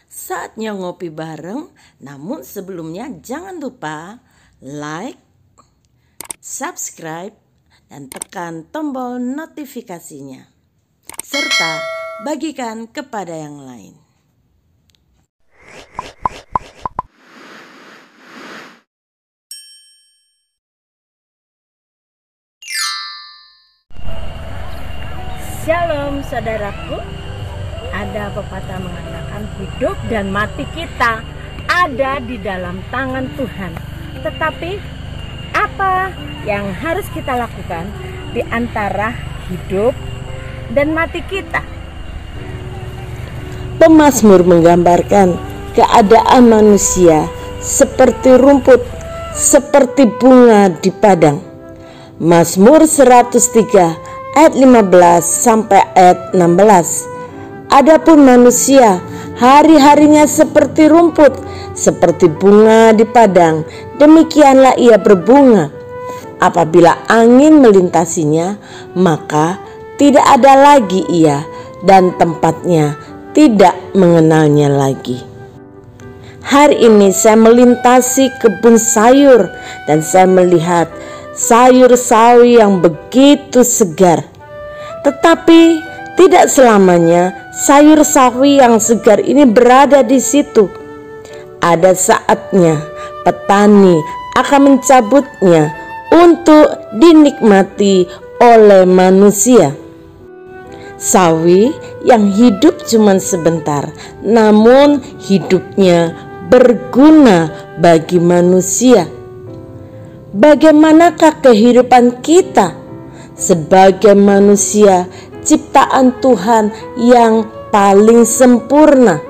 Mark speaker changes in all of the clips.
Speaker 1: Saatnya ngopi bareng, namun sebelumnya jangan lupa like, subscribe, dan tekan tombol notifikasinya. Serta bagikan kepada yang lain.
Speaker 2: Shalom saudaraku. Ada pepatah mengatakan hidup dan mati kita ada di dalam tangan Tuhan. Tetapi apa yang harus kita lakukan di antara hidup dan mati kita?
Speaker 1: Pemazmur menggambarkan keadaan manusia seperti rumput, seperti bunga di padang. Mazmur 103 ayat 15 sampai ayat 16. Adapun manusia hari-harinya seperti rumput, seperti bunga di padang, demikianlah ia berbunga. Apabila angin melintasinya, maka tidak ada lagi ia, dan tempatnya tidak mengenalnya lagi. Hari ini saya melintasi kebun sayur dan saya melihat sayur sawi yang begitu segar. Tetapi tidak selamanya sayur sawi yang segar ini berada di situ. Ada saatnya petani akan mencabutnya untuk dinikmati oleh manusia. Sawi yang hidup cuma sebentar, namun hidupnya berguna bagi manusia. Bagaimanakah kehidupan kita sebagai manusia ciptaan Tuhan yang paling sempurna?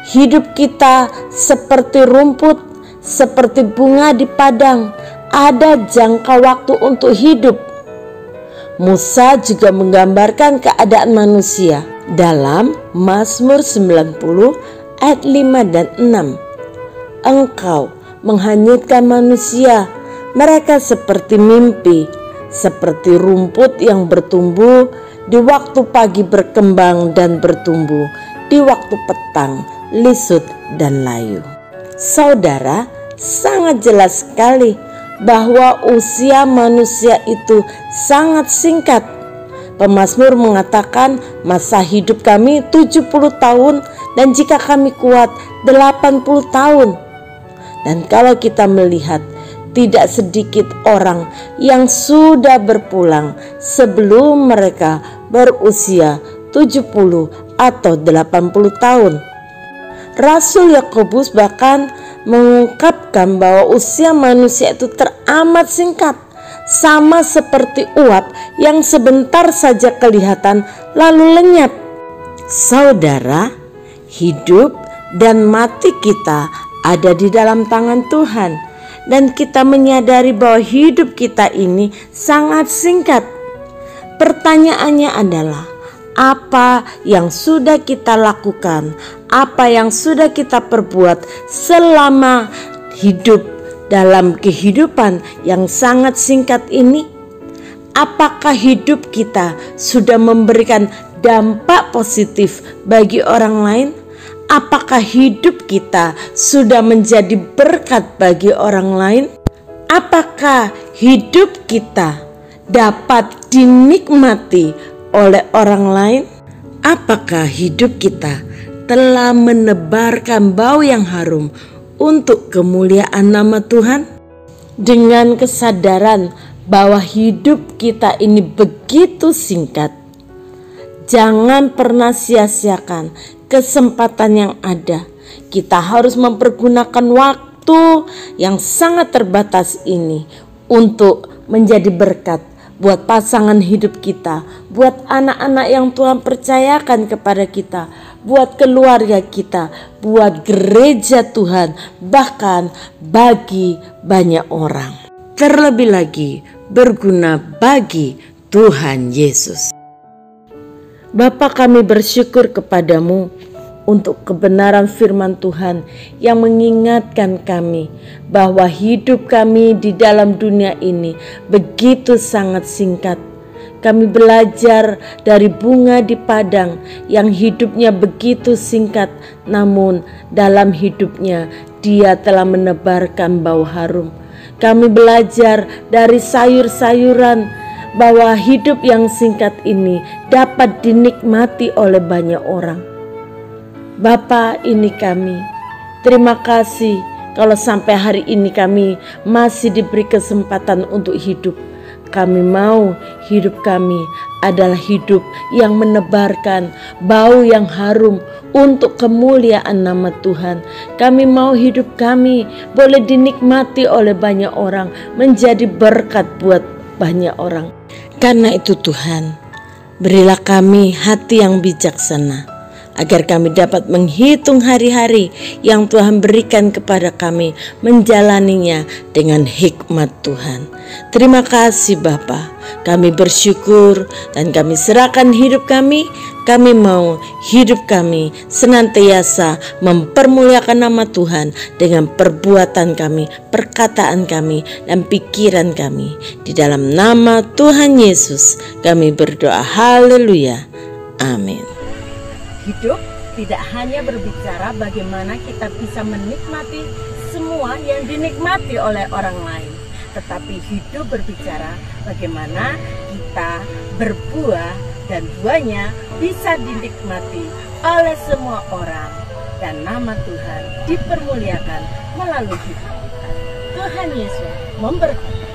Speaker 1: Hidup kita seperti rumput, seperti bunga di padang, ada jangka waktu untuk hidup. Musa juga menggambarkan keadaan manusia dalam Mazmur 90 ayat 5 dan 6. Engkau menghanyutkan manusia, mereka seperti mimpi, seperti rumput yang bertumbuh di waktu pagi berkembang dan bertumbuh di waktu petang lisut dan layu. Saudara, sangat jelas sekali bahwa usia manusia itu sangat singkat. Pemazmur mengatakan masa hidup kami 70 tahun dan jika kami kuat 80 tahun. Dan kalau kita melihat, tidak sedikit orang yang sudah berpulang sebelum mereka berusia 70 atau 80 tahun. Rasul Yakobus bahkan mengungkapkan bahwa usia manusia itu teramat singkat, sama seperti uap yang sebentar saja kelihatan lalu lenyap. Saudara, hidup dan mati kita ada di dalam tangan Tuhan. Dan kita menyadari bahwa hidup kita ini sangat singkat. Pertanyaannya adalah, apa yang sudah kita lakukan, apa yang sudah kita perbuat selama hidup dalam kehidupan yang sangat singkat ini? Apakah hidup kita sudah memberikan dampak positif bagi orang lain? Apakah hidup kita sudah menjadi berkat bagi orang lain? Apakah hidup kita dapat dinikmati oleh orang lain? Apakah hidup kita telah menebarkan bau yang harum untuk kemuliaan nama Tuhan? Dengan kesadaran bahwa hidup kita ini begitu singkat, jangan pernah sia-siakan kesempatan yang ada. Kita harus mempergunakan waktu yang sangat terbatas ini untuk menjadi berkat buat pasangan hidup kita, buat anak-anak yang Tuhan percayakan kepada kita, buat keluarga kita, buat gereja Tuhan, bahkan bagi banyak orang. Terlebih lagi berguna bagi Tuhan Yesus. Bapa, kami bersyukur kepadamu untuk kebenaran firman Tuhan yang mengingatkan kami bahwa hidup kami di dalam dunia ini begitu sangat singkat. Kami belajar dari bunga di padang yang hidupnya begitu singkat, namun dalam hidupnya dia telah menebarkan bau harum. Kami belajar dari sayur-sayuran bahwa hidup yang singkat ini dapat dinikmati oleh banyak orang. Bapa, ini kami. Terima kasih kalau sampai hari ini kami masih diberi kesempatan untuk hidup. Kami mau hidup kami adalah hidup yang menebarkan bau yang harum untuk kemuliaan nama Tuhan. Kami mau hidup kami boleh dinikmati oleh banyak orang, menjadi berkat buat banyak orang. Karena itu Tuhan, berilah kami hati yang bijaksana, agar kami dapat menghitung hari-hari yang Tuhan berikan kepada kami, menjalaninya dengan hikmat Tuhan. Terima kasih Bapa, kami bersyukur dan kami serahkan hidup kami. Kami mau hidup kami senantiasa mempermuliakan nama Tuhan dengan perbuatan kami, perkataan kami, dan pikiran kami. Di dalam nama Tuhan Yesus kami berdoa, haleluya, amin.
Speaker 2: Hidup tidak hanya berbicara bagaimana kita bisa menikmati semua yang dinikmati oleh orang lain, tetapi hidup berbicara bagaimana kita berbuah dan buahnya bisa dinikmati oleh semua orang dan nama Tuhan dipermuliakan melalui hidup kita. Tuhan Yesus memberkati.